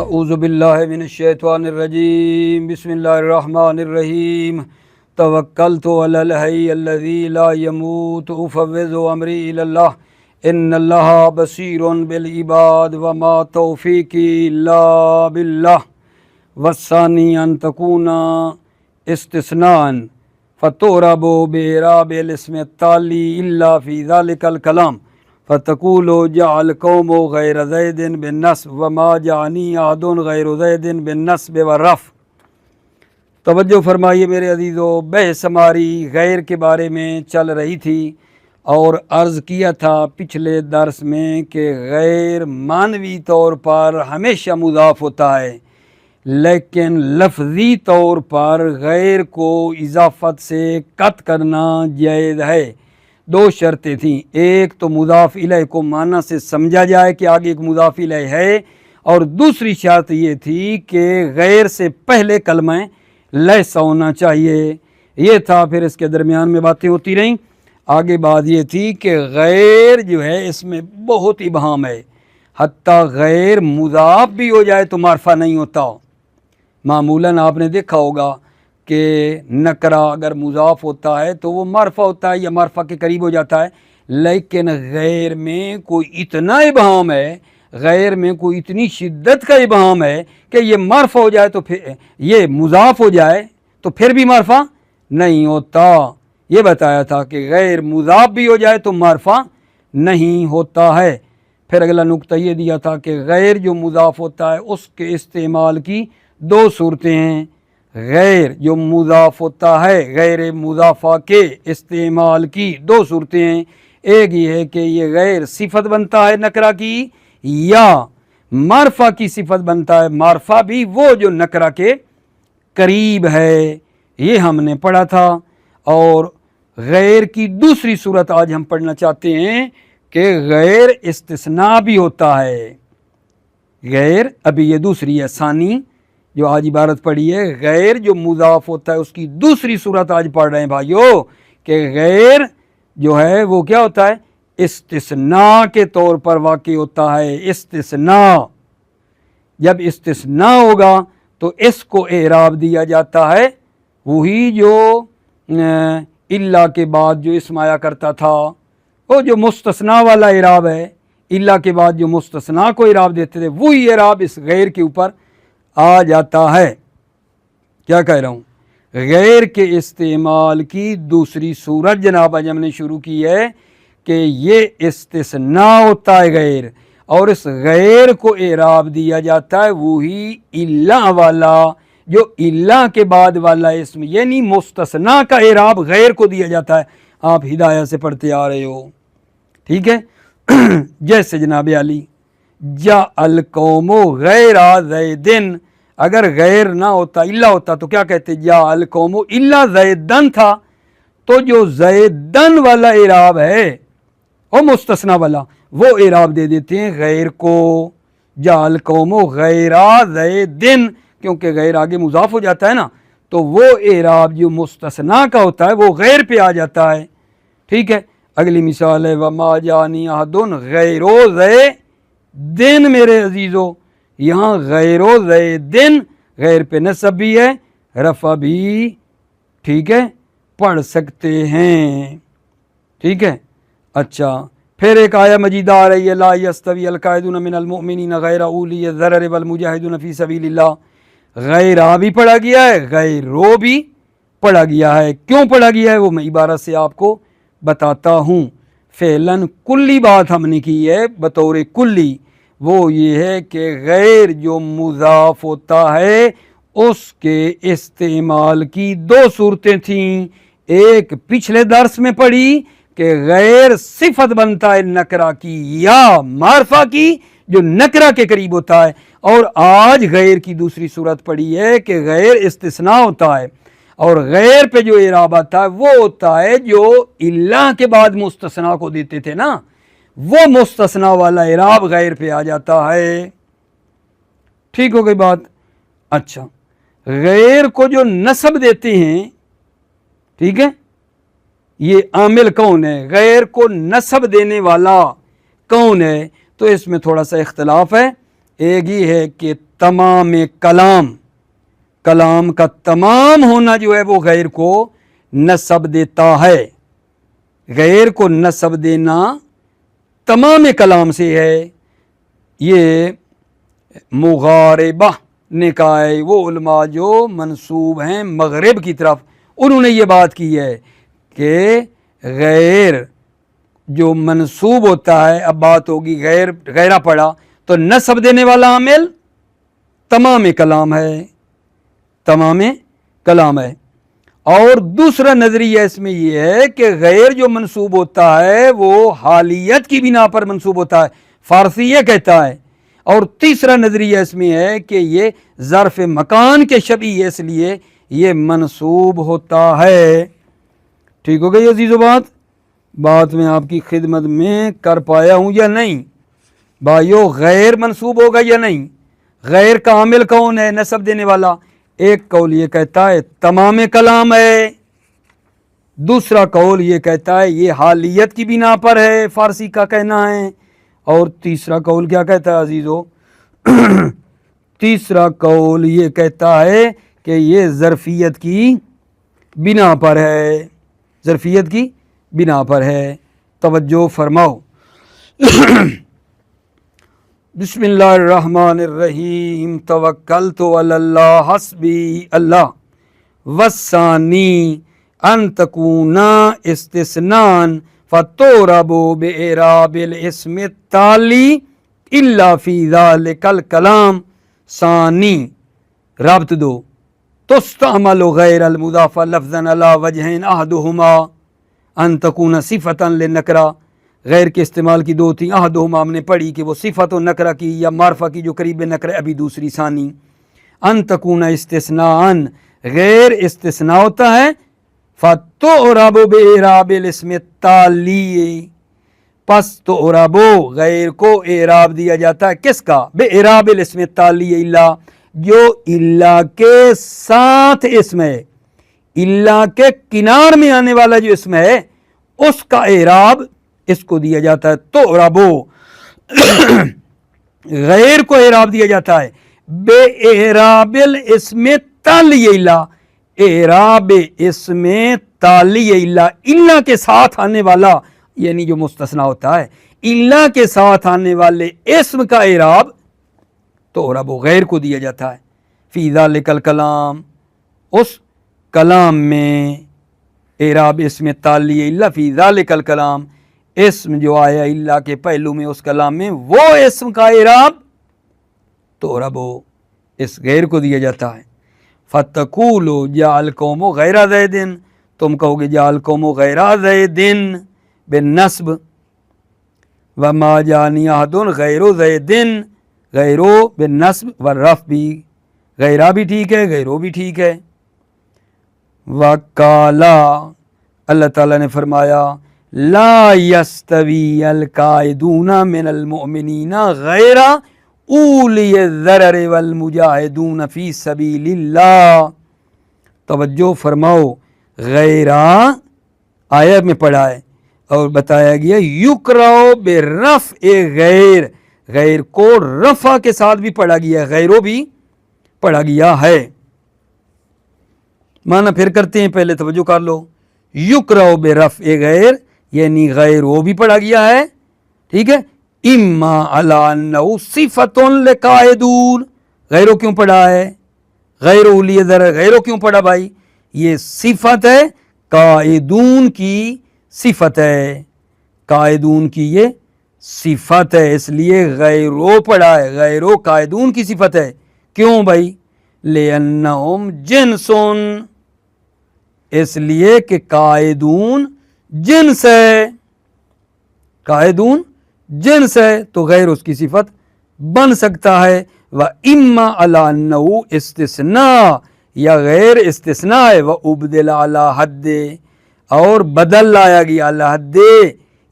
اعوذ باللہ من الشیطان الرجیم بسم اللہ الرحمن الرحیم توکلت علی الحی الذی لا يموت افوض امری الی اللہ ان اللہ بصیر بالعباد وما توفیقی الا باللہ والثانی ان تکون استثناء فتعرب باعراب الاسم التالی الا فی ذلک الکلام فتقول جعل قوم غیر زید بالنصب وما جعنی احد غیر زید بالنصب والرفع۔ توجہ فرمائیے میرے عزیزو، بحث ہماری غیر کے بارے میں چل رہی تھی اور عرض کیا تھا پچھلے درس میں کہ غیر معنوی طور پر ہمیشہ مضاف ہوتا ہے، لیکن لفظی طور پر غیر کو اضافت سے قطع کرنا جائز ہے۔ دو شرطیں تھیں، ایک تو مضاف الیہ کو معنی سے سمجھا جائے کہ آگے ایک مضاف الیہ ہے، اور دوسری شرط یہ تھی کہ غیر سے پہلے کلمہ لیسا ہونا چاہیے۔ یہ تھا، پھر اس کے درمیان میں باتیں ہوتی رہیں۔ آگے بات یہ تھی کہ غیر جو ہے اس میں بہت ابہام ہے، حتیٰ غیر مضاف بھی ہو جائے تو معرفہ نہیں ہوتا۔ معمولاً آپ نے دیکھا ہوگا کہ نکرہ اگر مضاف ہوتا ہے تو وہ معرفہ ہوتا ہے یا معرفہ کے قریب ہو جاتا ہے، لیکن غیر میں کوئی اتنا ابہام ہے، غیر میں کوئی اتنی شدت کا ابہام ہے کہ یہ معرفہ ہو جائے تو پھر یہ مضاف ہو جائے تو پھر بھی معرفہ نہیں ہوتا۔ یہ بتایا تھا کہ غیر مضاف بھی ہو جائے تو معرفہ نہیں ہوتا ہے۔ پھر اگلا نقطہ یہ دیا تھا کہ غیر جو مضاف ہوتا ہے اس کے استعمال کی دو صورتیں ہیں۔ غیر جو مضاف ہوتا ہے، غیر مضافہ کے استعمال کی دو صورتیں ہیں۔ ایک یہ ہے کہ یہ غیر صفت بنتا ہے نکرہ کی، یا معرفہ کی صفت بنتا ہے، معرفہ بھی وہ جو نکرہ کے قریب ہے، یہ ہم نے پڑھا تھا۔ اور غیر کی دوسری صورت آج ہم پڑھنا چاہتے ہیں کہ غیر استثناء بھی ہوتا ہے۔ غیر ابھی یہ دوسری ہے، ثانی جو آج عبارت پڑھی ہے، غیر جو مضاف ہوتا ہے اس کی دوسری صورت آج پڑھ رہے ہیں بھائیو، کہ غیر جو ہے وہ کیا ہوتا ہے، استثناء کے طور پر واقع ہوتا ہے۔ استثناء، جب استثناء ہوگا تو اس کو اعراب دیا جاتا ہے، وہی جو الا کے بعد جو اسم آیا کرتا تھا، وہ جو مستثنیٰ والا اعراب ہے، الا کے بعد جو مستثنیٰ کو اعراب دیتے تھے وہی اعراب اس غیر کے اوپر آ جاتا ہے۔ کیا کہہ رہا ہوں؟ غیر کے استعمال کی دوسری صورت جناب آج ہم نے شروع کی ہے کہ یہ استثناء ہوتا ہے غیر، اور اس غیر کو اعراب دیا جاتا ہے وہی الا والا، جو الا کے بعد والا اسم، یعنی مستثنیٰ کا اعراب غیر کو دیا جاتا ہے۔ آپ ہدایہ سے پڑھتے آ رہے ہو، ٹھیک ہے؟ جیسے جناب علی جا القوم غیر زیدن، اگر غیر نہ ہوتا الا ہوتا تو کیا کہتے؟ جا القوم الا زیدن تھا، تو جو زیدن والا اعراب ہے وہ مستثنیٰ والا، وہ اعراب دے دیتے ہیں غیر کو، جا القوم غیر زیدن، کیونکہ غیر آگے مضاف ہو جاتا ہے نا، تو وہ اعراب جو مستثنیٰ کا ہوتا ہے وہ غیر پہ آ جاتا ہے۔ ٹھیک ہے، اگلی مثال ہے وما جانی احد غیر زیدن۔ میرے عزیزو، یہاں غیر زیدن، غیر پہ نصب بھی ہے، رفع بھی، ٹھیک ہے، پڑھ سکتے ہیں۔ ٹھیک ہے، اچھا پھر ایک آیہ مجیدہ آ رہی ہے لا یستوی القاعدون من المؤمنین غیر اولی الضرر والمجاہدون فی سبیل اللہ۔ غیر آ بھی پڑھا گیا ہے، غیر رو بھی پڑھا گیا ہے۔ کیوں پڑھا گیا ہے وہ میں عبارت سے آپ کو بتاتا ہوں۔ فعلاً کلی بات ہم نے کی ہے بطور کلی، وہ یہ ہے کہ غیر جو مضاف ہوتا ہے اس کے استعمال کی دو صورتیں تھیں۔ ایک پچھلے درس میں پڑھی کہ غیر صفت بنتا ہے نکرہ کی یا معرفہ کی جو نکرہ کے قریب ہوتا ہے، اور آج غیر کی دوسری صورت پڑھی ہے کہ غیر استثناء ہوتا ہے، اور غیر پہ جو اعراب آتا ہے وہ ہوتا ہے جو الا کے بعد مستثنیٰ کو دیتے تھے نا، وہ مستثنیٰ والا اعراب غیر پہ آ جاتا ہے۔ ٹھیک ہو گئی بات؟ اچھا، غیر کو جو نصب دیتے ہیں، ٹھیک ہے، یہ عامل کون ہے، غیر کو نصب دینے والا کون ہے، تو اس میں تھوڑا سا اختلاف ہے۔ ایک ہی ہے کہ تمام کلام کا تمام ہونا جو ہے وہ غیر کو نسب دیتا ہے. غیر کو نسب دینا تمام کلام سے ہے. یہ مغاربہ نے کہا ہے، وہ علماء جو منسوب ہیں مغرب کی طرف، انہوں نے یہ بات کی ہے کہ غیر جو منسوب ہوتا ہے، اب بات ہوگی غیرہ پڑا تو نسب دینے والا عامل تمام کلام ہے. اور دوسرا نظریہ اس میں یہ ہے کہ غیر جو منسوب ہوتا ہے وہ حالیت کی بنا پر منسوب ہوتا ہے، فارسی یہ کہتا ہے. اور تیسرا نظریہ اس میں ہے کہ یہ ظرف مکان کے شبیہ ہے، اس لیے یہ منسوب ہوتا ہے. ٹھیک ہو گئی عزیزو؟ بات میں آپ کی خدمت میں کر پایا ہوں یا نہیں بھائیو؟ غیر منسوب ہوگا یا نہیں؟ غیر کا عامل کون ہے نسب دینے والا؟ ایک قول یہ کہتا ہے تمام کلام ہے، دوسرا قول یہ کہتا ہے یہ حالیت کی بنا پر ہے، فارسی کا کہنا ہے. اور تیسرا قول کیا کہتا ہے عزیزو؟ تیسرا قول یہ کہتا ہے کہ یہ ظرفیت کی بنا پر ہے. توجہ فرماؤ. بسم اللہ الرحمن الرحیم. توکلت علی اللہ حسبی اللہ. والثانی ان تکون استثناء فتعرب بإعراب الاسم التالی الا فی ذلک الکلام. ثانی ربط دو تستعمل غیر المضاف لفظا علی وجہین احدہما ان تکون صفتا للنکرہ. غیر کے استعمال کی دو تھیں، احدہما ہم نے پڑھی کہ وہ صفت و نکرہ کی یا معرفہ کی جو قریب نکرہ. ابھی دوسری ثانی ان تکون استثناء، غیر استثناء ہوتا ہے. فتعرب بإعراب الاسم التالی، پس تعرب غیر کو اعراب دیا جاتا ہے. کس کا؟ بإعراب الاسم التالی الا، جو الا کے ساتھ اسم ہے، الا کے کنار میں آنے والا جو اسم ہے اس کا اعراب اس کو دیا جاتا ہے. تعرب غیر کو اعراب دیا جاتا ہے بإعراب الاسم التالی الا، اعراب اسم تالی الا، الا کے ساتھ آنے والا یعنی جو مستثنا ہوتا ہے، الا کے ساتھ آنے والے اسم کا اعراب تعرب غیر کو دیا جاتا ہے. فی ذلک الکلام، اس کلام میں اعراب اسم تالی الا فی ذلک الکلام، اسم جو آیا الا کے پہلو میں اس کلام میں، وہ اسم کا اعراب تعرب اس غیر کو دیا جاتا ہے. فتقولوا جاء القوم غیر زید، تم کہو گے جاء القوم غیر زید بالنصب، وما جانی احد غیر زید، غیرو بالنصب والرفع بھی، غیرہ بھی ٹھیک ہے غیرو بھی ٹھیک ہے. وقالا، اللہ تعالیٰ نے فرمایا لا یستوی القاعدون من المؤمنین غیر اولی الضرر والمجاہدون فی سبیل اللہ. توجہ فرماؤ، غیرہ آیت میں پڑھا ہے اور بتایا گیا یکرہ برفع غیر، غیر کو رفع کے ساتھ بھی پڑھا گیا ہے، غیرو بھی پڑھا گیا ہے. معنی پھر کرتے ہیں، پہلے توجہ کر لو. یکرہ برفع غیر یعنی غیر وہ بھی پڑھا گیا ہے، ٹھیک ہے. اما علی انہ صفت لقاعدون، غیرو کیوں پڑھا ہے؟ غیر اولی ضرر غیرو کیوں پڑھا بھائی؟ یہ صفت ہے، قاعدون کی صفت ہے، قاعدون کی یہ صفت ہے، اس لیے غیرو پڑھا ہے. غیرو قاعدون کی صفت ہے. کیوں بھائی؟ لأنہم جنسون، اس لیے کہ قاعدون جنس ہے، قاعدون جنس ہے تو غیر اس کی صفت بن سکتا ہے. وَإِمَّا عَلَىٰ أَنَّهُ استثناء، یا غیر استثناء ہے. وَأُبْدِلَ عَلَىٰ حَدِّ، اور بدل لایا گیا علی حد،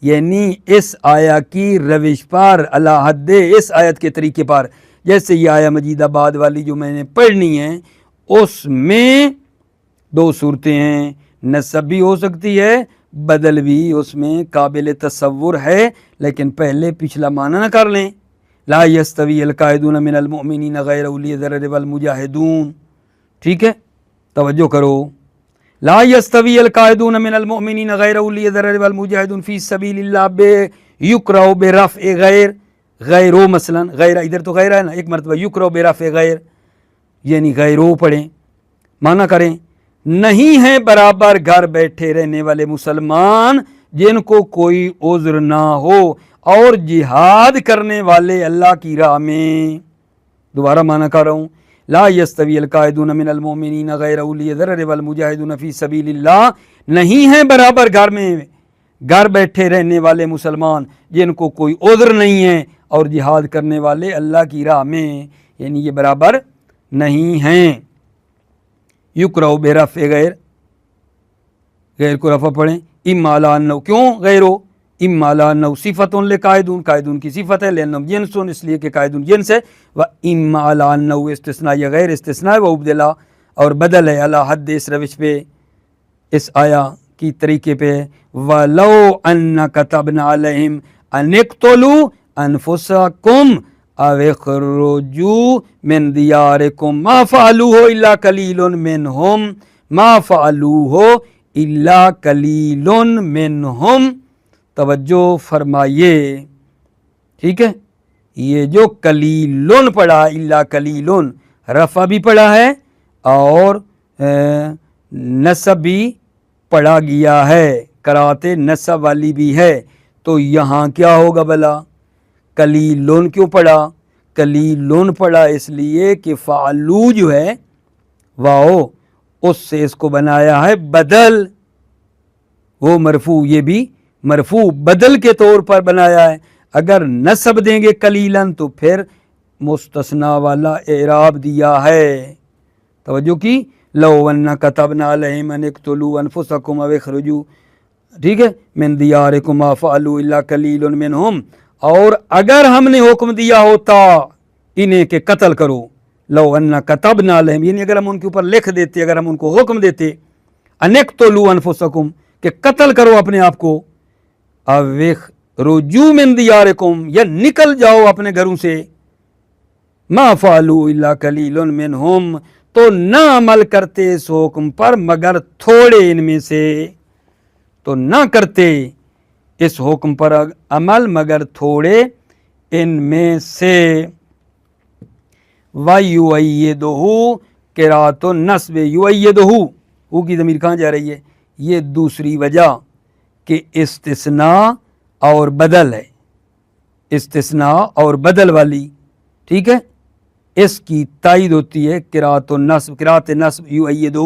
یعنی اس آیا کی روش پر، علی حد اس آیت کے طریقے پر. جیسے یہ آیا مجیدہ بعد والی جو میں نے پڑھنی ہے، اس میں دو صورتیں ہیں، نسب بھی ہو سکتی ہے، بدل بھی اس میں قابل تصور ہے. لیکن پہلے پچھلا معنی نہ کر لیں، لا یستوی القاعدون من المؤمنین غیر اولی الضرر والمجاہدون. ٹھیک ہے، توجہ کرو. لا یستوی القاعدون من المؤمنین غیر اولی الضرر والمجاہدون فی سبیل اللہ یکرہ برفع غیر، غیرو مثلا، غیر ادھر تو غیر ہے نا، ایک مرتبہ یکرہ برفع غیر، یعنی غیرو پڑھیں، معنی کریں نہیں ہیں برابر گھر بیٹھے رہنے والے مسلمان جن کو کوئی عذر نہ ہو اور جہاد کرنے والے اللہ کی راہ میں. دوبارہ معنی کر رہا ہوں، لا یستوی القاعدون من المؤمنین غیر اولی الضرر والمجاہدون فی سبیل اللہ، نہیں ہیں برابر گھر بیٹھے رہنے والے مسلمان جن کو کوئی عذر نہیں ہے اور جہاد کرنے والے اللہ کی راہ میں، یعنی یہ برابر نہیں ہیں. یکرہ برفع غیر، غیر کو رفع پڑھیں، اما علی انہ، کیوں غیرو؟ اما علی انہ صفت لقاعدون، قاعدون کی صفت ہے، لأنہم جنسون، اس لیے کہ قاعدون جنس ہے، و اما علی انہ استثناء، یا غیر استثناء، و ابدلا، اور بدل ہے علی حد، اس روش پہ، اس آیا کی طریقے پہ. وَلَوْ أَنَّ كَتَبْنَا عَلَيْهِمْ أَنِ اقْتُلُوا أَنفُسَكُمْ أَوِ اخْرُجُوا مِنْ دِيَارِكُمْ مَا فَعَلُوهُ إِلَّا قَلِيلٌ مِّنْهُمْ مَا فَعَلُوهُ إِلَّا قَلِيلٌ مِّنْهُمْ. توجہ فرمائیے، ٹھیک ہے، یہ جو قلیلن پڑھا، الا قلیلن، رفع بھی پڑھا ہے اور نصب بھی پڑھا گیا ہے، قرأت نصب والی بھی ہے، تو یہاں کیا ہوگا بھلا؟ قلیلن کیوں پڑھا؟ قلیلن پڑھا اس لیے کہ فعلو جو ہے واو، اس سے اس کو بنایا ہے بدل، وہ مرفوع، یہ بھی مرفوع بدل کے طور پر بنایا ہے. اگر نصب دیں گے قلیلاً تو پھر مستثنی والا اعراب دیا ہے. توجہ کی، لو ان كتبنا علیہم ان اقتلوا انفسکم او اخرجوا، ٹھیک ہے، من دیارکم ما فعلوا الا قلیل منہم، اور اگر ہم نے حکم دیا ہوتا انہیں کہ قتل کرو، لو ان كتبنا علیہم، یعنی اگر ہم ان کے اوپر لکھ دیتے، اگر ہم ان کو حکم دیتے، ان اقتلوا انفسکم، کہ قتل کرو اپنے آپ کو، او اخرجوا من دیارکم، یا نکل جاؤ اپنے گھروں سے، ما فعلوا الا قلیل منہم، تو نہ عمل کرتے اس حکم پر مگر تھوڑے ان میں سے، تو نہ کرتے اس حکم پر عمل مگر تھوڑے ان میں سے. وَيُؤَيِّدُهُ قراءۃ النصب، یؤیدہ، او کی ضمیر کہاں جا رہی ہے؟ یہ دوسری وجہ کہ استثناء اور بدل ہے، استثناء اور بدل والی، ٹھیک ہے، اس کی تائید ہوتی ہے قراءۃ النصب، قراءۃ نصب یؤیدہ،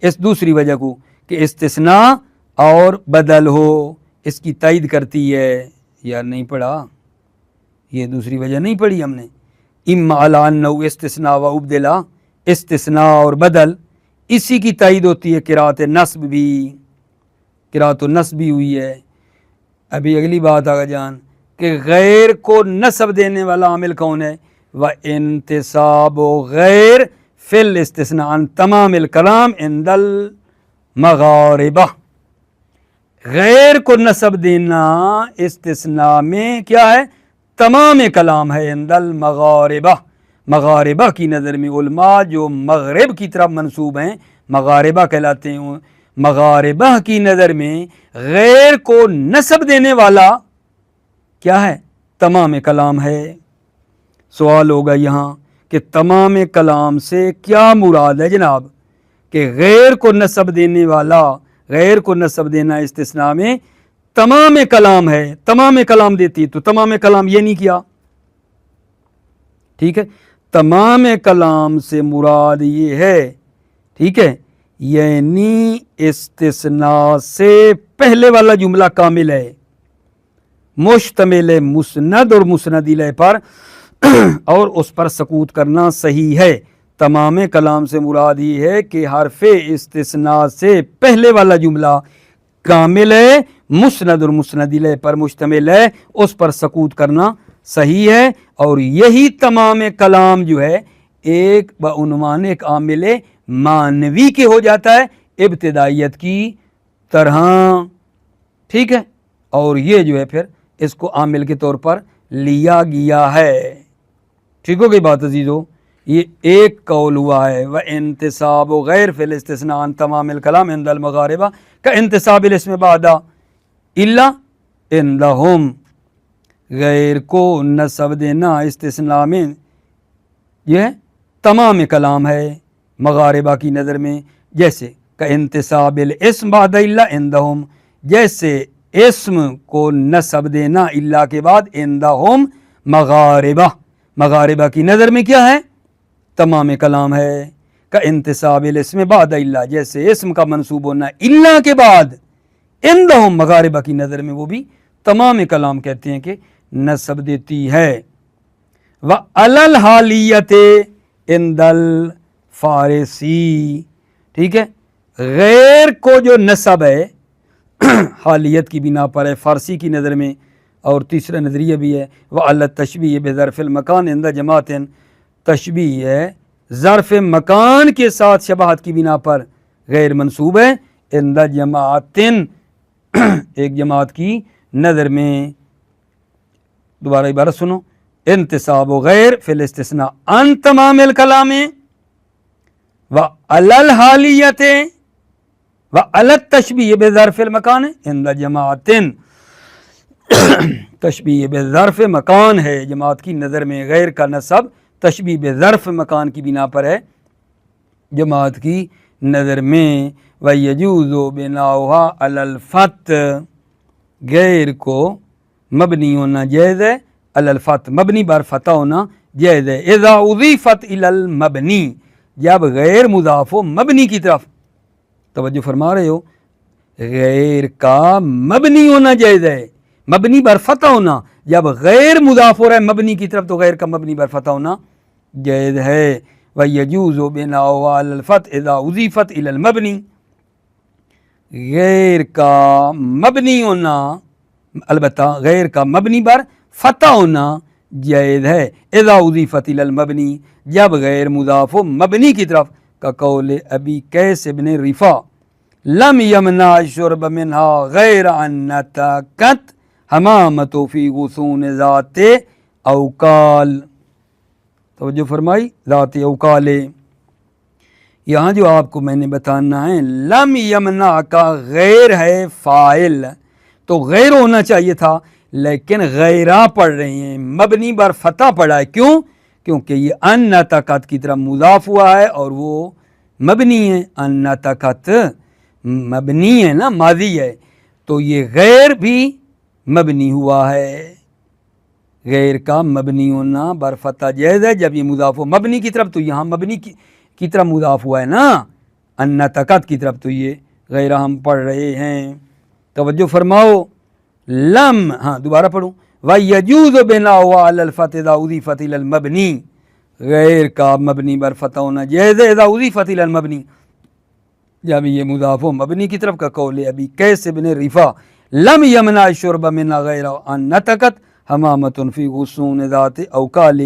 اس دوسری وجہ کو کہ استثناء اور بدل ہو، اس کی تائید کرتی ہے. یار نہیں پڑھا، یہ دوسری وجہ نہیں پڑھی ہم نے. اما علی انہ استثناء و ابدلا، استثناء اور بدل، اسی کی تائید ہوتی ہے قراءۃ نصب بھی، قراءۃ النصب بھی ہوئی ہے. ابھی اگلی بات آگا جان کہ غیر کو نصب دینے والا عامل کون ہے؟ وَانتصاب غیر فی الاستثناء عن تمام الکلام عند المغاربہ، غیر کو نصب دینا استثناء میں کیا ہے؟ تمام کلام ہے. عند المغاربہ، مغاربہ کی نظر میں، علماء جو مغرب کی طرف منسوب ہیں مغاربہ کہلاتے ہیں، مغاربہ کی نظر میں غیر کو نصب دینے والا کیا ہے؟ تمام کلام ہے. سوال ہوگا یہاں کہ تمام کلام سے کیا مراد ہے جناب؟ کہ غیر کو نصب دینے والا، غیر کو نصب دینا استثناء میں تمام کلام ہے، تمام کلام دیتی، تو تمام کلام یہ نہیں کیا، ٹھیک ہے، تمام کلام سے مراد یہ ہے، ٹھیک ہے، یعنی استثناء سے پہلے والا جملہ کامل ہے، مشتمل ہے مسند اور مسند الیہ پر، اور اس پر سکوت کرنا صحیح ہے. تمام کلام سے مراد یہ ہے کہ حرف استثناء سے پہلے والا جملہ کامل ہے، مسند اور مسند الیہ پر مشتمل ہے، اس پر سکوت کرنا صحیح ہے. اور یہی تمام کلام جو ہے ایک بعنوان ایک عامل معنوی کے ہو جاتا ہے ابتدائیت کی طرح، ٹھیک ہے، اور یہ جو ہے پھر اس کو عامل کے طور پر لیا گیا ہے۔ ٹھیک ہو گئی بات عزیزو، یہ ایک قول ہوا ہے۔ وانتصاب غیر فی الاستثناء عن تمام الکلام عند المغاربہ کانتصاب الاسم بعد الا عندہم، غیر کو نسب دینا استثناء میں یہ تمام کلام ہے مغاربہ کی نظر میں، جیسے کانتصاب الاسم بعد الا عندہم، جیسے اسم کو نسب دینا الا کے بعد عندہم مغاربہ، مغاربہ کی نظر میں کیا ہے؟ تمام کلام ہے۔ کانتصاب الاسم بعد الا، جیسے اسم کا منصوب ہونا الا کے بعد عندہم مغاربہ کی نظر میں وہ بھی تمام کلام کہتے ہیں کہ نسب دیتی ہے۔ وعلی الحالیت عند الفارسی، ٹھیک ہے، غیر کو جو نسب ہے حالیت کی بنا پر ہے فارسی کی نظر میں، اور تیسرا نظریہ بھی ہے وعلی التشبیہ بظرف المکان عند جماعت، تشبیہ ہے ظرف مکان کے ساتھ شباہت کی بنا پر غیر منصوب ہے عند جماعت، ایک جماعت کی نظر میں۔ دوبارہ عبارت سنو، انتصاب غیر فی الاستثناء عن تمام الکلام وعلی الحالیت وعلی التشبیہ بظرف المکان عند جماعت، تشبیہ بظرف مکان ہے جماعت کی نظر میں، غیر کا نسب تشبیہ بظرف مکان کی بنا پر ہے جماعت کی نظر میں۔ وَيَجُوزُ بِنَاؤُهَا عَلَى الْفَتْحِ، غیر کو مبنی ہونا جائز ہے، علی الفتح مبنی بر فتح ہونا جائز ہے۔ اذا اضیفت الی المبنی، جب غیر مضاف ہو مبنی کی طرف، توجہ فرما رہے ہو، غیر کا مبنی ہونا جائز ہے، مبنی بر فتح ہونا، جب غیر مضاف ہو رہا ہے مبنی کی طرف تو غیر کا مبنی بر فتح ہونا جائز ہے۔ وَيَجُوزُ بِنَاؤُهَا عَلَى الْفَتْحِ اذا اضیفت الی المبنی، غیر کا مبنی ہونا، البتہ غیر کا مبنی بر فتح ہونا جائز ہے، اذا اضیفت الی المبنی، جب غیر مضاف ہو مبنی کی طرف، کا قول ابی قیس بن رفاع لم یمنع الشرب منها غیر ان نتکت حمامت فی غصون ذات اوکال، توجہ فرمائی، ذات اوکال، یہاں جو آپ کو میں نے بتانا ہے لم یمنع کا غیر ہے فاعل، تو غیر ہونا چاہیے تھا لیکن غیرہ پڑھ رہے ہیں، مبنی بر فتح پڑھا ہے، کیوں؟ کیونکہ یہ ان نتکت کی طرف مضاف ہوا ہے اور وہ مبنی ہے، ان نتکت مبنی ہے نا، ماضی ہے، تو یہ غیر بھی مبنی ہوا ہے، غیر کا مبنی ہونا بر فتح جائز ہے جب یہ مضاف ہو مبنی کی طرف، تو یہاں مبنی کی طرف مضاف ہوا ہے نا ان نتکت کی طرف، تو یہ غیرہ ہم پڑھ رہے ہیں، توجہ فرماؤ۔ لم، ہاں دوبارہ پڑھوں، وَيَجُوزُ بِنَاؤُهَا عَلَى الْفَتْحِ اذا اضیفت الی المبنی، غیر کا مبنی بر فتح ہونا جائز ہے اذا اضیفت الی المبنی، جب یہ مضاف ہو مبنی کی طرف، کا قول ابی قیس بن رفاع لم یمنع الشرب منها غیر ان نتکت حمامت فی غصون ذات اوکال،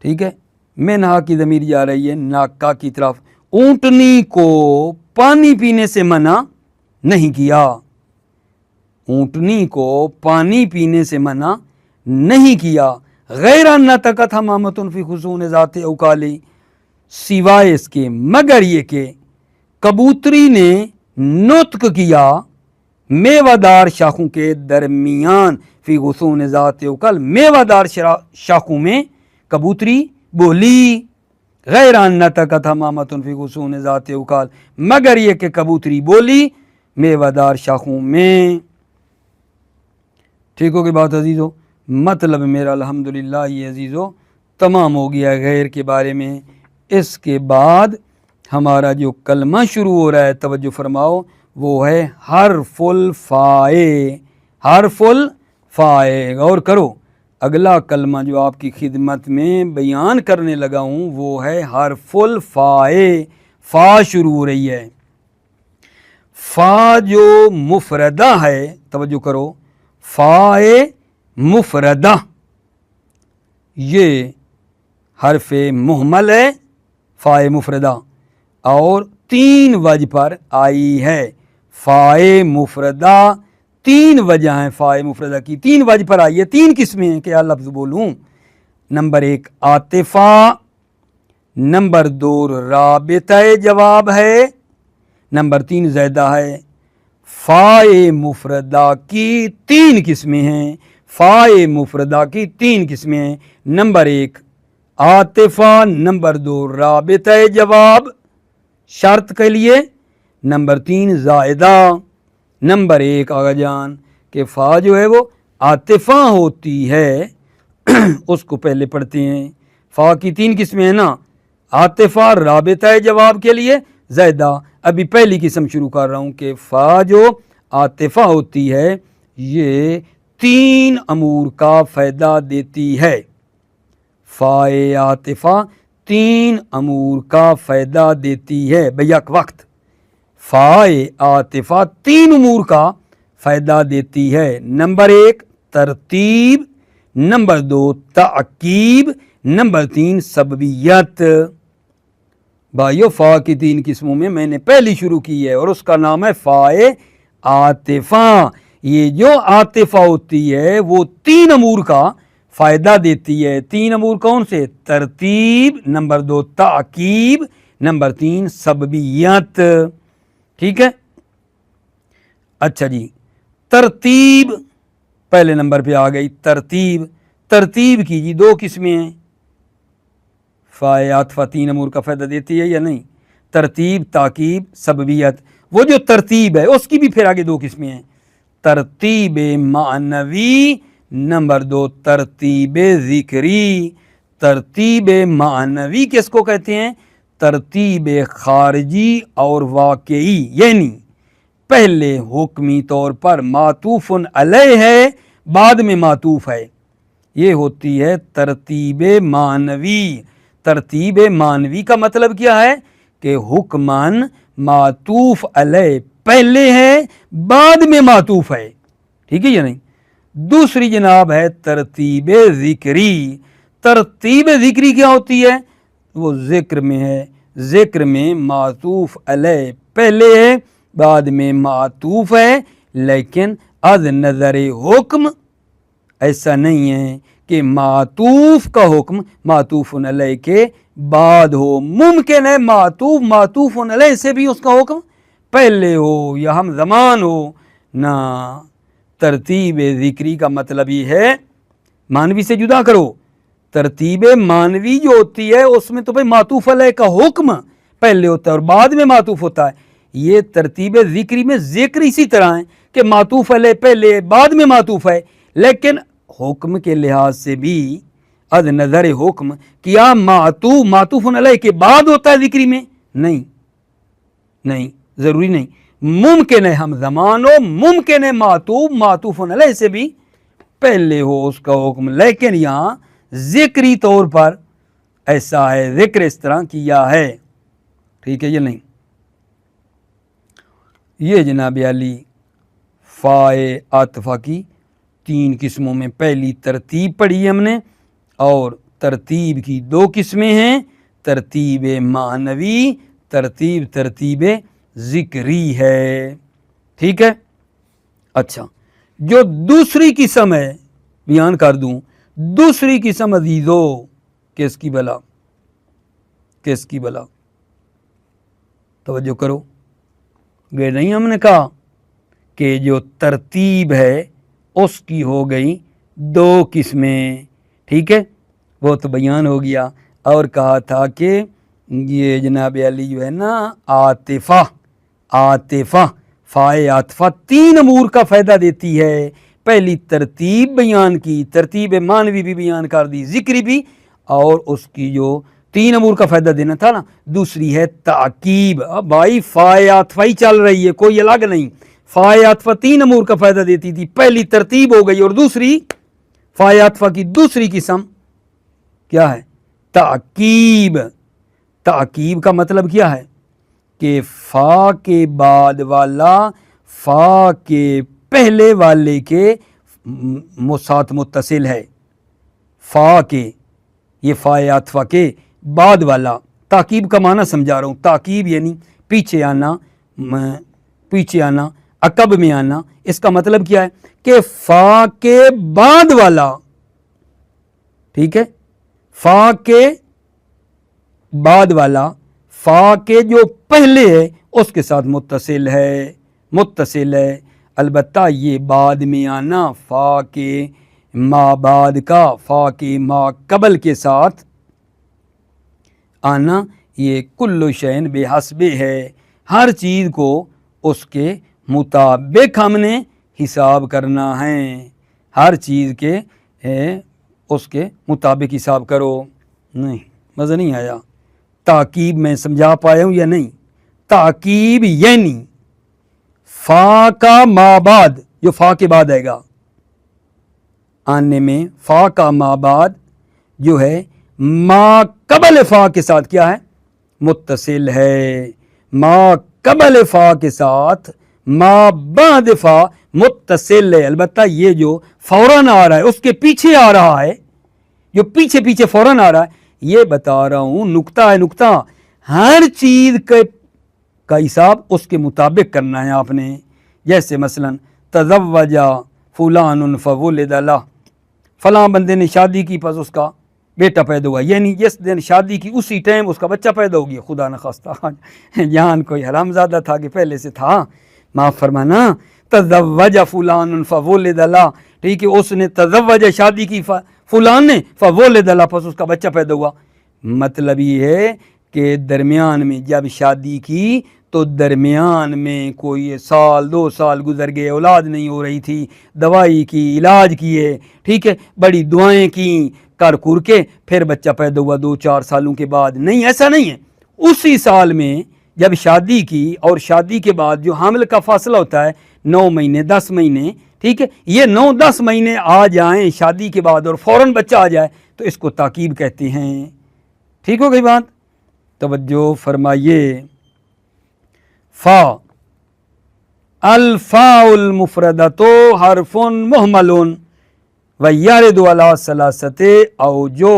ٹھیک ہے، منہا کی ضمیر جا رہی ہے ناکا کی طرف، اونٹنی کو پانی پینے سے منع نہیں کیا، اونٹنی کو پانی پینے سے منع نہیں کیا، غیر ان نتکت حمامت فی غصون ذات اوکال، سوائے اس کے مگر یہ کہ کبوتری نے نطق کیا میوہ دار شاخوں کے درمیان، فی غصون ذات اوکال، میوہ دار شاخوں میں کبوتری بولی، غیر ان نتکت حمامت فی غصون ذات اوکال، مگر یہ کہ کبوتری بولی میوہ دار شاخوں میں۔ ٹھیک ہوگی بات عزیزو، مطلب میرا الحمدللہ یہ عزیزو تمام ہو گیا غیر کے بارے میں۔ اس کے بعد ہمارا جو کلمہ شروع ہو رہا ہے، توجہ فرماؤ، وہ ہے حرف الفائے، حرف الفائے، غور کرو، اگلا کلمہ جو آپ کی خدمت میں بیان کرنے لگا ہوں وہ ہے حرف الفائے، فا شروع ہو رہی ہے، فا جو مفردہ ہے، توجہ کرو، فائے مفردہ یہ حرف مہمل ہے، فائے مفردہ، اور تین وجہ پر آئی ہے، فائے مفردہ 3 وجہ ہیں فائے مفردہ کی، 3 وجہ پر آئیے، 3 قسمیں ہیں، کیا لفظ بولوں؟ نمبر 1 عاطفہ، نمبر 2 رابطہ جواب ہے، نمبر 3 زیدہ ہے۔ فائے مفردہ کی 3 قسمیں ہیں، فائے مفردہ کی 3 قسمیں ہیں، نمبر 1 عاطفہ، نمبر 2 رابطہ جواب شرط کے لیے، نمبر 3 زائدہ۔ نمبر 1 آگا جان کہ فا جو ہے وہ عاطفہ ہوتی ہے اس کو پہلے پڑھتے ہیں۔ فا کی 3 قسمیں ہیں نا، عاطفہ، رابطہ جواب کے لیے، زائدہ۔ ابھی پہلی قسم شروع کر رہا ہوں کہ فا جو عاطفہ ہوتی ہے یہ 3 امور کا فائدہ دیتی ہے۔ فائے عاطفہ 3 امور کا فائدہ دیتی ہے بیک وقت۔ فائے عاطفہ 3 امور کا فائدہ دیتی ہے، نمبر 1 ترتیب، نمبر 2 تعقیب، نمبر 3 سببیت۔ بھائیو فا کی 3 قسموں میں نے پہلی شروع کی ہے اور اس کا نام ہے فائے عاطفہ۔ یہ جو عاطفہ ہوتی ہے وہ 3 امور کا فائدہ دیتی ہے۔ 3 امور کون سے؟ ترتیب، نمبر 2 تعقیب، نمبر 3 سببیت۔ ٹھیک ہے، اچھا جی، ترتیب پہلے نمبر پہ آ گئی۔ ترتیب، ترتیب کی جی 2 قسمیں ہیں۔ فائے عاطفہ 3 امور کا فائدہ دیتی ہے یا نہیں؟ ترتیب، تعقیب، سببیت۔ وہ جو ترتیب ہے اس کی بھی پھر آگے 2 قسمیں ہیں، ترتیب معنوی، نمبر 2 ترتیب ذکری۔ ترتیب معنوی کس کو کہتے ہیں؟ ترتیب خارجی اور واقعی، یعنی پہلے حکمی طور پر معطوف علیہ ہے، بعد میں معطوف ہے، یہ ہوتی ہے ترتیب معنوی۔ ترتیب معنوی کا مطلب کیا ہے کہ حکماً معطوف علیہ پہلے ہے، بعد میں معطوف ہے، ٹھیک ہے یا نہیں؟ دوسری جناب ہے ترتیب ذکری۔ ترتیب ذکری کیا ہوتی ہے؟ وہ ذکر میں ہے، ذکر میں معطوف علیہ پہلے ہے، بعد میں معطوف ہے، لیکن از نظر حکم ایسا نہیں ہے کہ معطوف کا حکم معطوف علیہ کے بعد ہو۔ ممکن ہے معطوف علیہ سے بھی اس کا حکم پہلے ہو یا ہم زمان ہو نہ۔ ترتیب ذکری کا مطلب یہ ہے، معنوی سے جدا کرو، ترتیب معنوی جو ہوتی ہے اس میں تو بھائی معطوف علیہ کا حکم پہلے ہوتا ہے اور بعد میں معطوف ہوتا ہے۔ یہ ترتیب ذکری میں ذکر اسی طرح ہے کہ معطوف علیہ پہلے، بعد میں معطوف ہے، لیکن حکم کے لحاظ سے بھی از نظر حکم کیا معطوف علیہ کے بعد ہوتا ہے ذکری میں؟ نہیں، ضروری نہیں، ممکن ہے ہم زمان ہو، ممکن ہے معطوف علیہ سے بھی پہلے ہو اس کا حکم، لیکن یہاں ذکری طور پر ایسا ہے، ذکر اس طرح کیا ہے، ٹھیک ہے یہ نہیں۔ یہ جناب علی فائے عاطفہ کی 3 قسموں میں پہلی ترتیب پڑھی ہم نے، اور ترتیب کی 2 قسمیں ہیں، ترتیب معنوی، ترتیب ذکری ہے، ٹھیک ہے۔ اچھا، جو دوسری قسم ہے بیان کر دوں، دوسری قسم عزیزو کس کی بلا، کس کی بلا، توجہ کرو، گئے نہیں ہم نے کہا کہ جو ترتیب ہے اس کی ہو گئی 2 قسمیں، ٹھیک ہے، وہ تو بیان ہو گیا، اور کہا تھا کہ یہ جناب علی جو ہے نا عاطفہ فائے عاطفہ 3 امور کا فائدہ دیتی ہے۔ پہلی ترتیب بیان کی، ترتیب معنوی بھی بیان کر دی، ذکری بھی، اور اس کی جو 3 امور کا فائدہ دینا تھا نا، دوسری ہے تعقیب۔ اب بھائی فائے عاطفہ ہی چل رہی ہے، کوئی الگ نہیں، فائے عاطفہ 3 امور کا فائدہ دیتی تھی، پہلی ترتیب ہو گئی، اور دوسری فائے عاطفہ کی دوسری قسم کیا ہے؟ تعقیب۔ تعقیب کا مطلب کیا ہے کہ فا کے بعد والا فا کے پہلے والے کے ساتھ متصل ہے، فا کے، یہ فائے عاطفہ کے بعد والا۔ تعقیب کا معنی سمجھا رہا ہوں، تعقیب یعنی پیچھے آنا، عقب میں آنا، اس کا مطلب کیا ہے کہ فا کے بعد والا، ٹھیک ہے، فا کے بعد والا فا کے جو پہلے ہے اس کے ساتھ متصل ہے، البتہ یہ بعد میں آنا فا کے ما بعد کا، فا کے ما قبل کے ساتھ آنا، یہ کل شین بے حسب ہے، ہر چیز کو اس کے مطابق ہم نے حساب کرنا ہے، ہر چیز کے اس کے مطابق حساب کرو۔ نہیں مزہ نہیں آیا؟ تاکیب میں سمجھا پایا ہوں یا نہیں؟ تاکیب یعنی فا کا ما بعد، جو فا کے بعد آئے گا آنے میں، فا کا ما بعد جو ہے ما قبل فا کے ساتھ کیا ہے؟ متصل ہے، ما قبل فا کے ساتھ ما بعد فا متصل ہے، البتہ یہ جو فوراً آ رہا ہے اس کے پیچھے آ رہا ہے، جو پیچھے پیچھے فوراً آ رہا ہے، یہ بتا رہا ہوں، نکتہ ہے نکتہ، ہر چیز کا حساب اس کے مطابق کرنا ہے آپ نے۔ جیسے مثلا تزوج فلان فولد لہ، فلاں بندے نے شادی کی پس اس کا بیٹا پیدا ہوا، یعنی جس دن شادی کی اسی ٹائم اس کا بچہ پیدا ہو گیا، خدا نخواستہ جان کوئی حرام زادہ تھا کہ پہلے سے تھا، معاف فرمانا۔ تزوج فلان فولد لہ، ٹھیک ہے، اس نے تزوج شادی کی فلان نے، فولد لہ پس اس کا بچہ پیدا ہوا۔ مطلب یہ ہے کہ درمیان میں جب شادی کی تو درمیان میں کوئی سال 2 سال گزر گئے، اولاد نہیں ہو رہی تھی، دوائی کی، علاج کیے، ٹھیک ہے، بڑی دعائیں کیں، کر کر کے پھر بچہ پیدا ہوا 2-4 سالوں کے بعد، نہیں ایسا نہیں ہے، اسی سال میں جب شادی کی، اور شادی کے بعد جو حمل کا فاصلہ ہوتا ہے 9 مہینے 10 مہینے، ٹھیک ہے، یہ 9-10 مہینے آ جائیں شادی کے بعد اور فوراً بچہ آ جائے تو اس کو تاکیب کہتے ہیں۔ ٹھیک ہو گئی بات؟ توجہ فرمائیے، فا الفاء المفردۃ حرف مہمل ویرد علی ثلاثۃ اوجہ،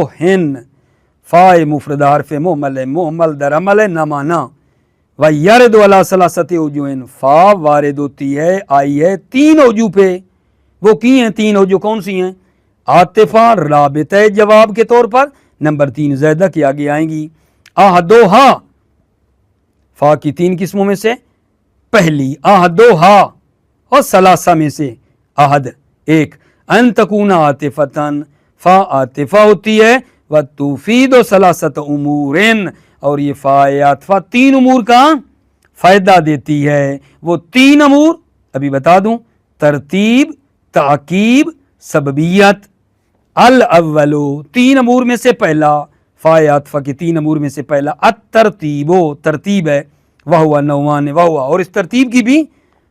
فا مفرد حرف مہمل ہے، مہمل در عمل ہے، نہ مانا، ویرد علی ثلاثۃ اوجہ، فا وارد ہوتی ہے، آئی ہے 3 اوجہ پہ، وہ کی ہیں 3 اوجہ، کون سی ہیں؟ عاطفہ رابطہ جواب کے طور پر، نمبر 3 زیادہ کے آگے آئیں گی، احدھا، فا کی 3 قسموں میں سے پہلی، احدھا، اور ثلاثہ میں سے احد ایک، ان تکون عاطفتاً، فا عاطفہ ہوتی ہے، وتفید ثلاثۃ امور، اور یہ فا عاطفہ 3 امور کا فائدہ دیتی ہے، وہ 3 امور ابھی بتا دوں، ترتیب، تعقیب، سببیت۔ الاول، 3 امور میں سے پہلا، فا عاطفہ کے 3 امور میں سے پہلا، الترتیب، ترتیب ہے، وہو نوعان، وہو، اور اس ترتیب کی بھی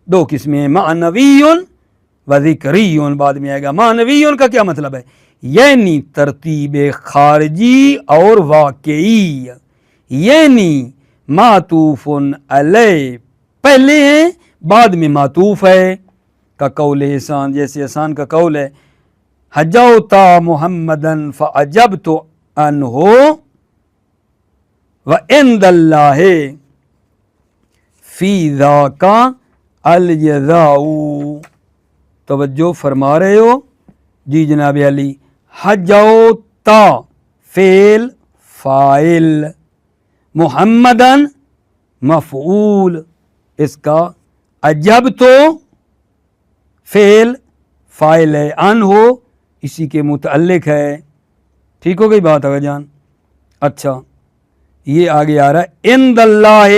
2 قسمیں ہیں، معنوی و ذکری، بعد میں آئے گا۔ معنوی کا کیا مطلب ہے؟ یعنی ترتیب خارجی اور واقعی، یعنی معطوف علیہ پہلے ہے، بعد میں معطوف ہے، کا قول احسان، جیسے احسان کا قول ہے، حجوتا محمدن فعجبت عنہ وعند اللہ فی ذاک الجزاء۔ توجہ فرما رہے ہو؟ جی جناب علی، حجوتا فعل فاعل، محمدن مفعول، اس کا عجبت فعل فاعل ہے، عنہ اسی کے متعلق ہے۔ ٹھیک ہو گئی بات آگے جان؟ اچھا، یہ آگے آ رہا ہے عند اللہ،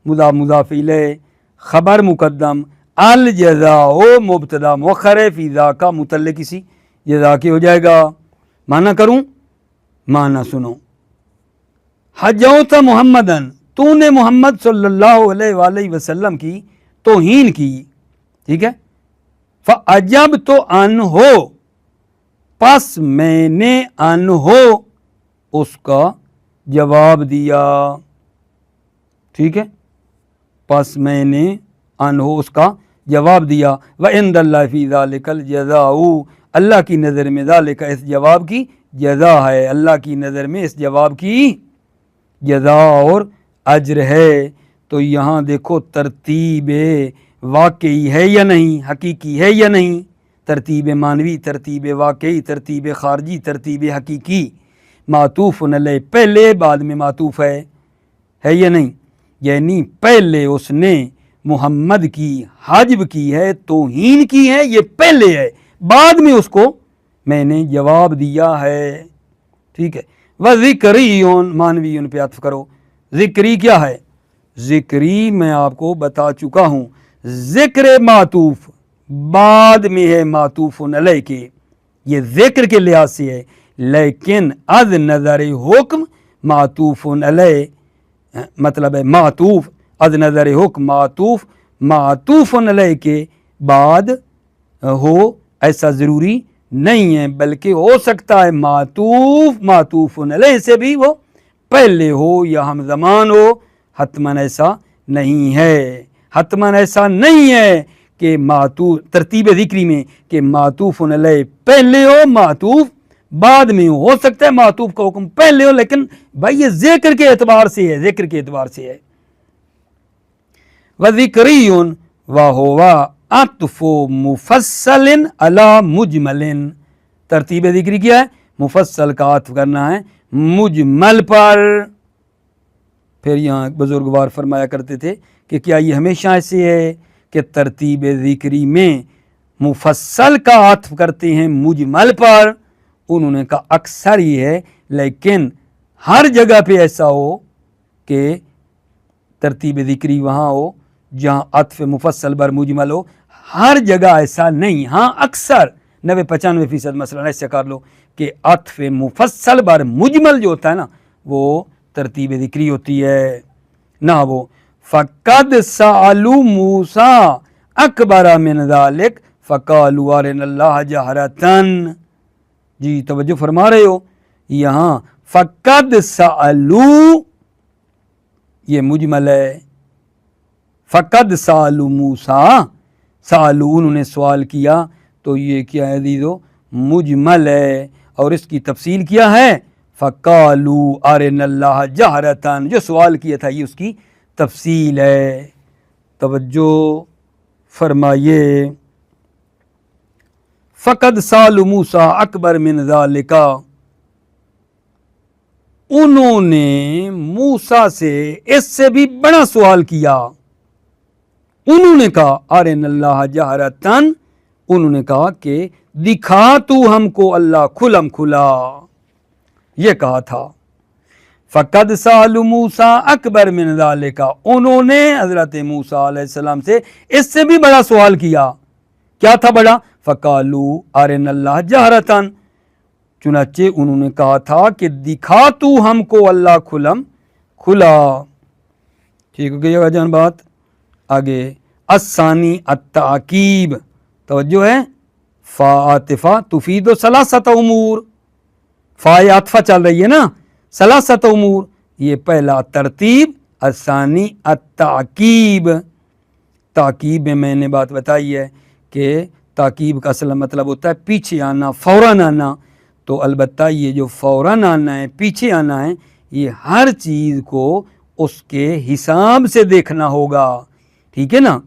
مضاف مضاف الیہ، خبر مقدم، الجزاء مبتدا مؤخر، فی ذاک متعلق اسی جزا کے ہو جائے گا۔ معنی کروں؟ معنی سنو، حجوت محمدن، تو نے محمد صلی اللہ علیہ وآلہ وسلم کی توہین کی، ٹھیک ہے، فعجبت عنہ، پس میں نے عنہ اس کا جواب دیا، ٹھیک ہے، پس میں نے عنہ اس کا جواب دیا، وعند اللہ فی ذالک الجزاء، اللہ کی نظر میں ذالک اس جواب کی جزا ہے، اللہ کی نظر میں اس جواب کی جزا اور اجر ہے۔ تو یہاں دیکھو ترتیب واقعی ہے یا نہیں، حقیقی ہے یا نہیں، ترتیب مانوی، ترتیب واقعی، ترتیب خارجی، ترتیب حقیقی، معطوف علیہ پہلے بعد میں معطوف ہے یا نہیں، یعنی پہلے اس نے محمد کی حجب کی ہے، توہین کی ہے، یہ پہلے ہے، بعد میں اس کو میں نے جواب دیا ہے، ٹھیک ہے۔ وذکری مانوی پہ عطف کرو، ذکری کیا ہے؟ ذکری میں آپ کو بتا چکا ہوں، ذکر معطوف بعد میں ہے معطوف علیہ کے، یہ ذکر کے لحاظ سے ہے، لیکن از نظر حکم معطوف علیہ، مطلب ہے معطوف از نظر حکم معطوف علیہ کے بعد ہو ایسا ضروری نہیں ہے، بلکہ ہو سکتا ہے معطوف علیہ سے بھی وہ پہلے ہو یا ہم زمان ہو، حتماً ایسا نہیں ہے، حتماً ایسا نہیں ہے کہ معطوف ترتیب ذکری میں کہ معطوف علیہ پہلے ہو معطوف بعد میں ہو سکتا ہے معطوف کا حکم پہلے ہو، لیکن بھائی یہ ذکر کے اعتبار سے ہے، ذکر کے اعتبار سے ہے۔ وذکری وہو عطف مفصل علی مجمل، ترتیب ذکری کیا ہے؟ مفصل کا عطف کرنا ہے مجمل پر۔ پھر یہاں بزرگوار فرمایا کرتے تھے کہ کیا یہ ہمیشہ ایسے ہے کہ ترتیب ذکری میں مفصل کا عطف کرتے ہیں مجمل پر؟ انہوں نے کہا اکثر ہی ہے، لیکن ہر جگہ پہ ایسا ہو کہ ترتیب ذکری وہاں ہو جہاں عطف مفصل بر مجمل ہو، ہر جگہ ایسا نہیں، ہاں اکثر 90-95% مثلا ایسا کر لو کہ عطف مفصل بر مجمل جو ہوتا ہے نا وہ ترتیب ذکری ہوتی ہے نہ وہ فقد سألوا موسیٰ اکبر من ذالک فقالوا ارنا اللہ جہرتن۔ جی توجہ فرما رہے ہو، یہاں فقد سألوا یہ مجمل ہے، فقد سألوا موسیٰ، سألوا انہوں نے سوال کیا، تو یہ کیا ہے عزیزو؟ مجمل ہے، اور اس کی تفصیل کیا ہے؟ فقالوا ارنا اللہ جہرتن، جو سوال کیا تھا یہ اس کی تفصیل ہے۔ توجہ فرمائیے، فقد سألوا موسیٰ اکبر من ذالک، انہوں نے موسیٰ سے اس سے بھی بڑا سوال کیا، انہوں نے کہا ارنا اللہ جہرتن، انہوں نے کہا کہ دکھا تو ہم کو اللہ کھلم کھلا، یہ کہا تھا۔ فقد سألوا موسیٰ اکبر من ذالک، انہوں نے حضرت موسیٰ علیہ السلام سے اس سے بھی بڑا سوال کیا، کیا تھا بڑا؟ فقالوا ارنا اللہ جہرتن، چنانچہ انہوں نے کہا تھا کہ دکھا تو ہم کو اللہ کھلم کھلا۔ ٹھیک ہو گئی جان بات؟ آگے الثانی التعقیب، توجہ ہے، فا عاطفہ تفید ثلاثۃ امور، فا عاطفہ چل رہی ہے نا، ثلاثۃ امور، یہ پہلا ترتیب، الثانی التعقیب، تعقیب میں میں نے بات بتائی ہے کہ تعقیب کا اصل مطلب ہوتا ہے پیچھے آنا، فوراً آنا، تو البتہ یہ جو فوراً آنا ہے، پیچھے آنا ہے، یہ ہر چیز کو اس کے حساب سے دیکھنا ہوگا، ٹھیک ہے نا۔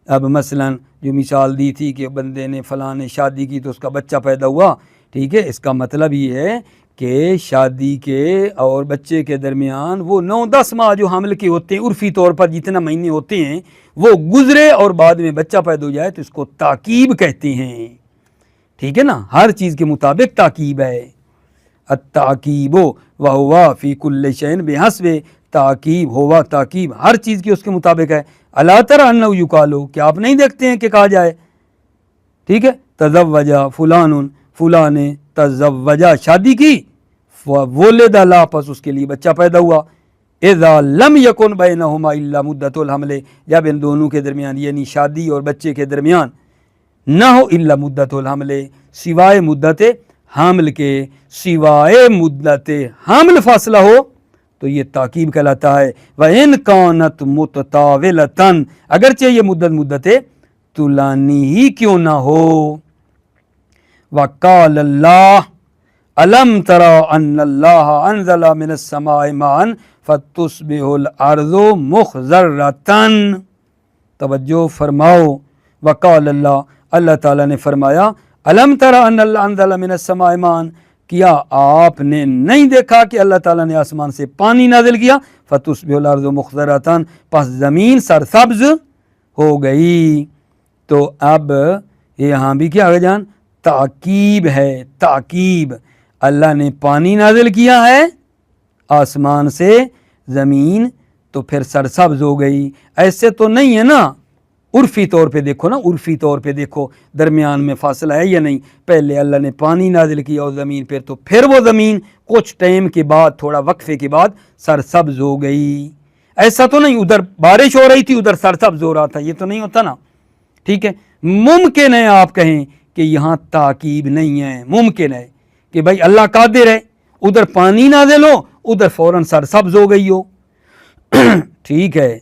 اب مثلا جو مثال دی تھی کہ بندے نے فلاں نے شادی کی تو اس کا بچہ پیدا ہوا، ٹھیک ہے، اس کا مطلب یہ ہے کہ شادی کے اور بچے کے درمیان وہ 9-10 ماہ جو حمل کے ہوتے ہیں، عرفی طور پر جتنا مہینے ہوتے ہیں وہ گزرے اور بعد میں بچہ پیدا ہو جائے تو اس کو تعقیب کہتے ہیں، ٹھیک ہے نا، ہر چیز کے مطابق تعقیب ہے۔ التعقیب وہو فی کل شیء بحسب، تعقیب ہوا تعقیب ہر چیز کی اس کے مطابق ہے۔ الا تری انہ یقال، کیا آپ نہیں دیکھتے ہیں کہ کہا جائے، ٹھیک ہے، تزوجا فلان، فلاں نے تزوجا شادی کی، ولد لا، پس اس کے لیے بچہ پیدا ہوا، اذا لم یکن بینہما الا مدۃ الحمل، جب ان دونوں کے درمیان یعنی شادی اور بچے کے درمیان نہ ہو الا مدۃ الحمل، سوائے مدت حمل کے، سوائے مدت حمل فاصلہ ہو تو یہ تعقیب کہلاتا ہے۔ وَإِنْ كَانَتْ مُتَطَاوِلَةً، اگرچہ یہ مدت طولانی ہی کیوں نہ ہو۔ وَقَالَ اللَّهُ أَلَمْ تَرَ أَنَّ اللَّهَ أَنزَلَ مِنَ السَّمَاءِ مَاءً فَتُصْبِحُ الْأَرْضُ مُخْضَرَّةً، توجہ فرماؤ. وقال اللہ، اللہ تعالیٰ نے فرمایا الم تر ان اللہ انزل من السماء ماء، کیا آپ نے نہیں دیکھا کہ اللہ تعالیٰ نے آسمان سے پانی نازل کیا؟ فتصبح الارض مخضرۃ، پس زمین سرسبز ہو گئی. تو اب یہاں بھی کیا جان تاکیب ہے، تاکیب. اللہ نے پانی نازل کیا ہے آسمان سے، زمین تو پھر سرسبز ہو گئی. ایسے تو نہیں ہے نا، عرفی طور پہ دیکھو نا، عرفی طور پہ دیکھو درمیان میں فاصلہ ہے یا نہیں. پہلے اللہ نے پانی نازل کیا اور زمین پہ، تو پھر وہ زمین کچھ ٹائم کے بعد، تھوڑا وقفے کے بعد سرسبز ہو گئی. ایسا تو نہیں ادھر بارش ہو رہی تھی ادھر سرسبز ہو رہا تھا، یہ تو نہیں ہوتا نا. ٹھیک ہے، ممکن ہے آپ کہیں کہ یہاں تاکیب نہیں ہے، ممکن ہے کہ بھائی اللہ قادر ہے، ادھر پانی نازل ہو ادھر فوراً سرسبز ہو گئی ہو. ٹھیک ہے،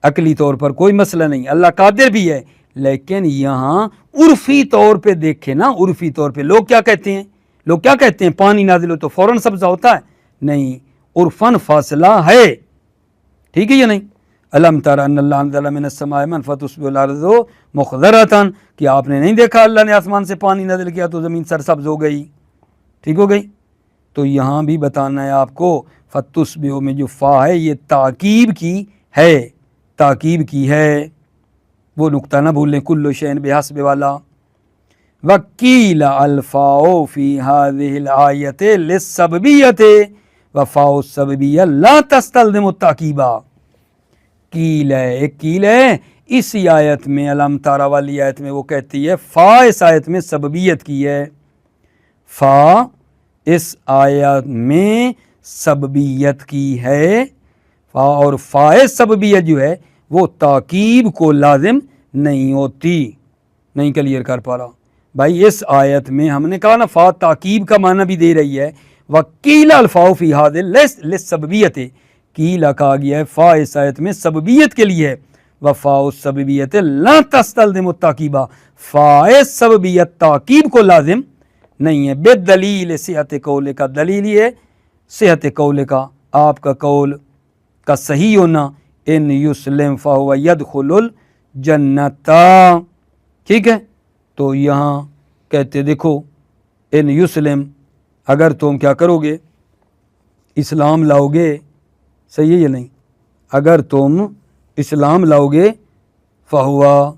عقلی طور پر کوئی مسئلہ نہیں، اللہ قادر بھی ہے. لیکن یہاں عرفی طور پہ دیکھیں نا، عرفی طور پہ لوگ کیا کہتے ہیں، لوگ کیا کہتے ہیں پانی نازل ہو تو فوراً سبزہ ہوتا ہے. نہیں، عرفاً فاصلہ ہے. ٹھیک ہے یا نہیں؟ الم تر ان اللہ انزل من السماء ماء فتصبح الارض مخضرۃ، کہ آپ نے نہیں دیکھا اللہ نے آسمان سے پانی نازل کیا تو زمین سرسبز ہو گئی. ٹھیک ہو گئی. تو یہاں بھی بتانا ہے آپ کو، فتصبح میں جو فا ہے یہ تاکیب کی ہے، تاکیب کی ہے، وہ نقطہ نہ بھولیں، کل شیء بحسب والا. وکیل الفاء فی هذه الآیۃ للسببیۃ وفاء السببیہ لا تستلزم التاکیب. کیل ہے، ایک کیل ہے اسی آیت میں، علم تارا والی آیت میں وہ کہتی ہے فا اس آیت میں سببیت کی ہے، فا اس آیت میں سببیت کی ہے. فا اور فا سببیت جو ہے وہ تاکیب کو لازم نہیں ہوتی. نہیں کلیئر کر پا رہا بھائی، اس آیت میں ہم نے کہا نا فا تاکیب کا معنی بھی دے رہی ہے. وکیل الفاء فی ھذہ للسببیۃ، کیلا کہا گیا ہے فا اس آیت میں سببیت کے لیے. وفاء السببیۃ لا تستلزم التاکیب، فا سببیت تاکیب کو لازم نہیں ہے. بالدلیل صحت قول کا، دلیل یہ ہے صحت قول کا، آپ کا قول کا صحیح ہونا. ان یسلم فہو یدخل الجنت. ٹھیک ہے، تو یہاں کہتے دیکھو ان یسلم، اگر تم کیا کرو گے اسلام لاؤ گے، صحیح ہے یا نہیں، اگر تم اسلام لاؤ گے فہوا،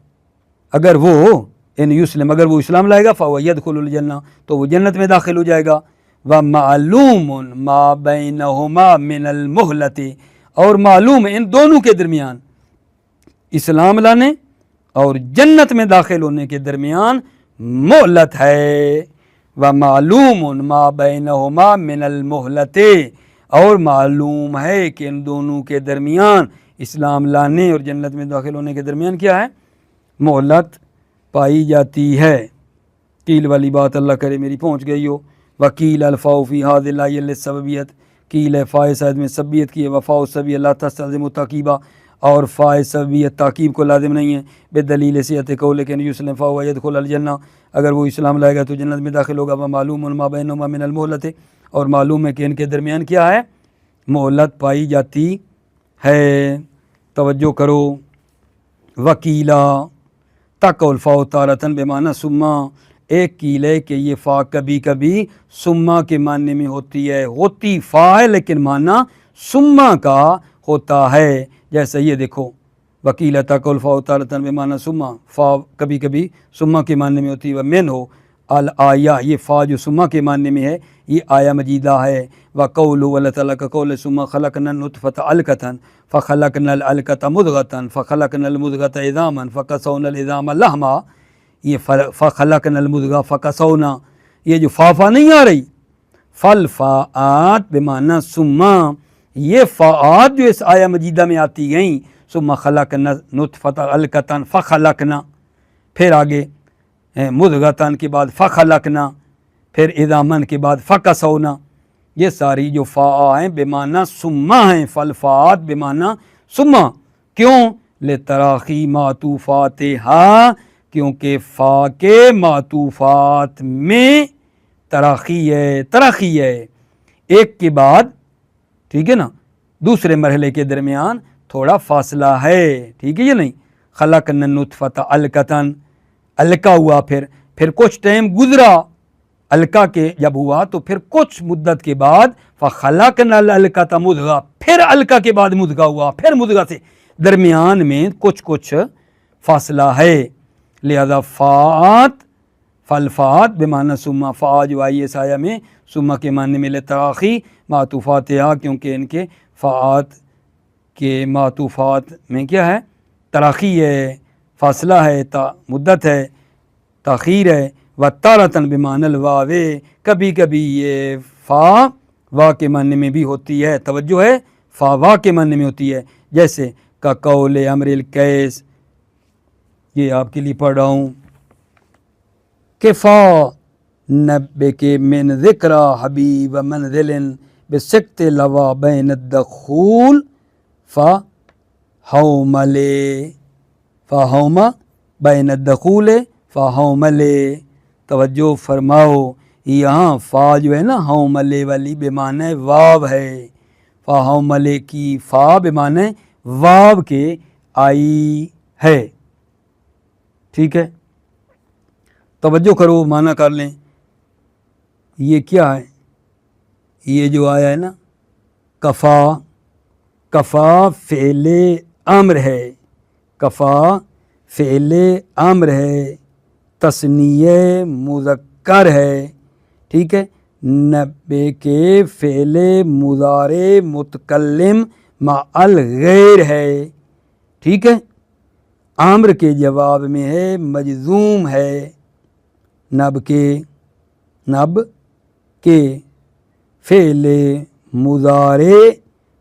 اگر وہ ان یسلم اگر وہ اسلام لائے گا فہو یدخل الجنہ تو وہ جنت میں داخل ہو جائے گا. وَمَعْلُومٌ مَا بَيْنَهُمَا مِنَ الْمُهْلَةِ، اور معلوم ہے ان دونوں کے درمیان، اسلام لانے اور جنت میں داخل ہونے کے درمیان مہلت ہے. وَمَعْلُومٌ مَا بَيْنَهُمَا مِنَ الْمُهْلَةِ، اور معلوم ہے کہ ان دونوں کے درمیان، اسلام لانے اور جنت میں داخل ہونے کے درمیان کیا ہے، مہلت پائی جاتی ہے. کیل والی بات اللہ کرے میری پہنچ گئی ہو. وکیل الفاء فی ھذہ الآیۃ للسببیۃ، کیل ہے فا شاید میں سببیت کی ہے. وفاء السببیہ لا تستلزم التاکیب، اور فا سببیت تاکیب کو لازم نہیں ہے. بدلیل صحت قول کہ یسلم فہو یدخل الجنہ، اگر وہ اسلام لائے گا تو جنت میں داخل ہوگا. ومعلوم ما بینہما من المہلۃ، اور معلوم ہے کہ ان کے درمیان کیا ہے، مہلت پائی جاتی ہے. توجہ کرو. وکیلا تقول فا تارتن بمعنی ثم، ایک کیل ہے کہ یہ فا کبھی کبھی ثم کے معنی میں ہوتی ہے، ہوتی فا ہے لیکن معنی ثم کا ہوتا ہے. جیسے یہ دیکھو وکیل تقول فا تارتن بمعنی ثم، فا کبھی کبھی ثم کے معنی میں ہوتی ہے. ومن ہو الآیہ، یہ فا جو ثم کے معنی میں ہے یہ آیا مجیدہ ہے. وقول اللہ تعالیٰ کا قول ثم خلقنا النطفۃ علقۃ فخلقنا العلقۃ مضغۃ فخلقنا المضغۃ عظاما فکسونا العظام لحما. یہ فخلقنا المضغۃ فکسونا، یہ جو فا نہیں آ رہی، فالفاءات بمعنی ثم، یہ فاءات جو اس آیا مجیدہ میں آتی گئیں، ثم خلقنا نطفۃ علقۃ فخلقنا، پھر آگے مضغۃ کے بعد فخلقنا، پھر عظامن کے بعد فکسونا، یہ ساری جو فاء ہیں بمعنی ثم ہیں، فالفاءات بمعنی ثم. کیوں؟ لتراخی معطوفاتہا، کیونکہ فا کے معطوفات میں تراخی ہے، تراخی ہے، ایک کے بعد، ٹھیک ہے نا، دوسرے مرحلے کے درمیان تھوڑا فاصلہ ہے. ٹھیک ہے یا نہیں؟ خلقنا النطفۃ علقۃ، علقہ ہوا، پھر کچھ ٹائم گزرا علقہ کے جب ہوا تو پھر کچھ مدت کے بعد فخلقنا العلقۃ مضغہ، پھر علقہ کے بعد مضغہ ہوا، پھر مضغہ سے درمیان میں کچھ فاصلہ ہے، لہذا فاعت فالفات بمعنی ثم، فا جو آئی ہے سایہ میں، ثم کے معنی میں لتراخی معطوفات، کیونکہ ان کے فاعت کے معطوفات میں کیا ہے، تراخی ہے، فاصلہ ہے، مدت ہے، تاخیر ہے۔ وتارتن بمعنی الواو، کبھی کبھی یہ فا وا کے معنی میں بھی ہوتی ہے، توجہ ہے، فا وا کے معنی میں ہوتی ہے، جیسے کا قول امر القیس، یہ آپ کے لیے پڑھ رہا ہوں، کفا نبک من ذکر حبیب منزل بسکت لوا بین الدخول فہومل بین الدخول فہومل، توجہ فرماؤ، یہاں فا جو ہے نا ہوملے والی بمعنی واو ہے، فا ہوملے کی فا بمعنی واو کے آئی ہے، ٹھیک ہے، توجہ کرو، معنی کر لیں، یہ کیا ہے، یہ جو آیا ہے نا کفا فعل امر ہے، کفا فعل امر ہے، تثنیہ مذکر ہے، ٹھیک ہے، نبے کے فعل مضارع متکلم مع الغیر ہے، ٹھیک ہے، امر کے جواب میں ہے، مجزوم ہے، نب کے فعل مضارع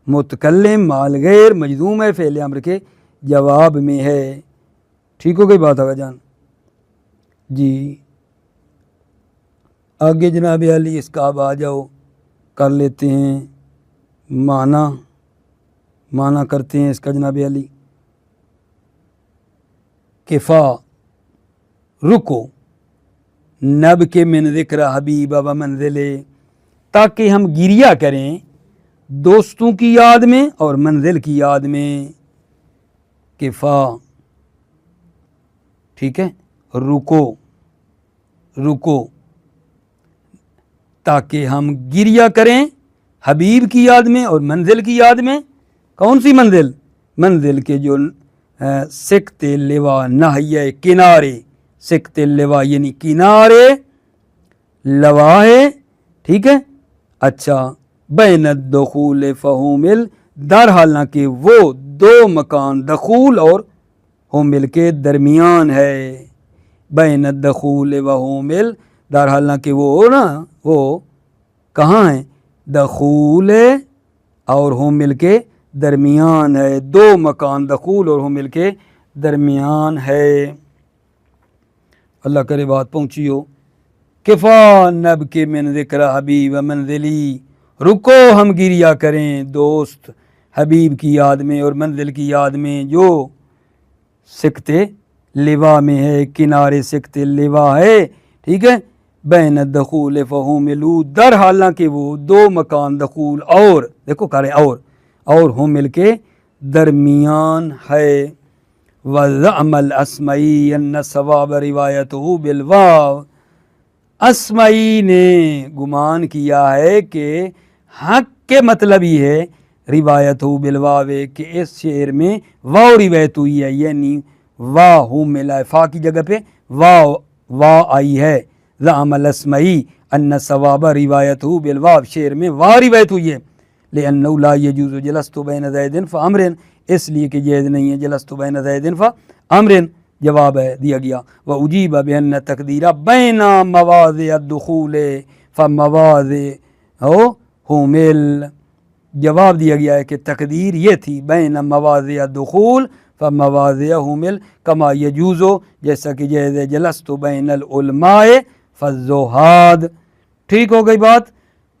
متکلم مع الغیر مجزوم ہے، فعل امر کے جواب میں ہے، ٹھیک ہو گئی بات آگا جان جی۔ آگے جناب علی اس کا اب آ جاؤ، کر لیتے ہیں معنی کرتے ہیں اس کا جناب علی، کفا رکو نب کے من ذکر حبیب و منزل، تاکہ ہم گریہ کریں دوستوں کی یاد میں اور منزل کی یاد میں، کفا، ٹھیک ہے، رکو تاکہ ہم گریہ کریں حبیب کی یاد میں اور منزل کی یاد میں، کون سی منزل کے جو سکت لوا ناحیہ کنارے، سکت لوا یعنی کنارے لوا ہے، ٹھیک ہے، اچھا، بین الدخول فہومل، در حالانکہ وہ دو مکان دخول اور ہومل کے درمیان ہے، بین الدخول و ہومل، در حالانکہ وہ کہاں ہیں، دخول اور ہومل کے درمیان ہے، دو مکان دخول اور ہومل کے درمیان ہے، اللہ کرے بات پہنچی ہو۔ کفا نب کے من ذکر حبیب منزلی، رکو ہم گریہ کریں دوست حبیب کی یاد میں اور منزل کی یاد میں جو سکت لوا میں ہے، کنارے سکت لوا ہے، ٹھیک ہے، بین الدخول فہوملو، در حالانکہ وہ دو مکان دخول اور دیکھو کرے اور ہومل کے درمیان ہے، وَزَعْمَ الْأَسْمَعِيِّ أَنَّ الصَّوَابَ رِوَایَتُهُ بِالْوَاوِ، اسمعی نے گمان کیا ہے کہ حق کے مطلب یہ ہے روایت ہو بالواو، کہ اس شعر میں واو روایت ہوئی ہے، یعنی وا ہو ملا ہے، فا کی جگہ پہ وا آئی ہے، زعم الاسمعی ان ثواب روایت ہو بالواو، شعر میں وا روایت ہوئی ہے، لأنه لا يجوز جلست بین زید فامر، اس لیے کہ جائز نہیں ہے جلست بین زید فامر، جواب ہے دیا گیا، وأجیب بأن تقدیر بین مواضع الدخول فمواضع ہومل، جواب دیا گیا ہے کہ تقدیر یہ تھی بین مواضع الدخول فمواضع ہومل کما یجوزو، جیسا کہ جائز ہے جلست بین العلماء فالزہاد، ٹھیک ہو گئی بات،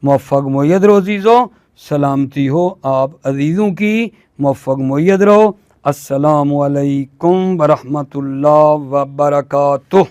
موفق معید رہو عزیزوں، سلامتی ہو آپ عزیزوں کی، موفق معید رہو، السلام علیکم ورحمۃ اللہ وبرکاتہ۔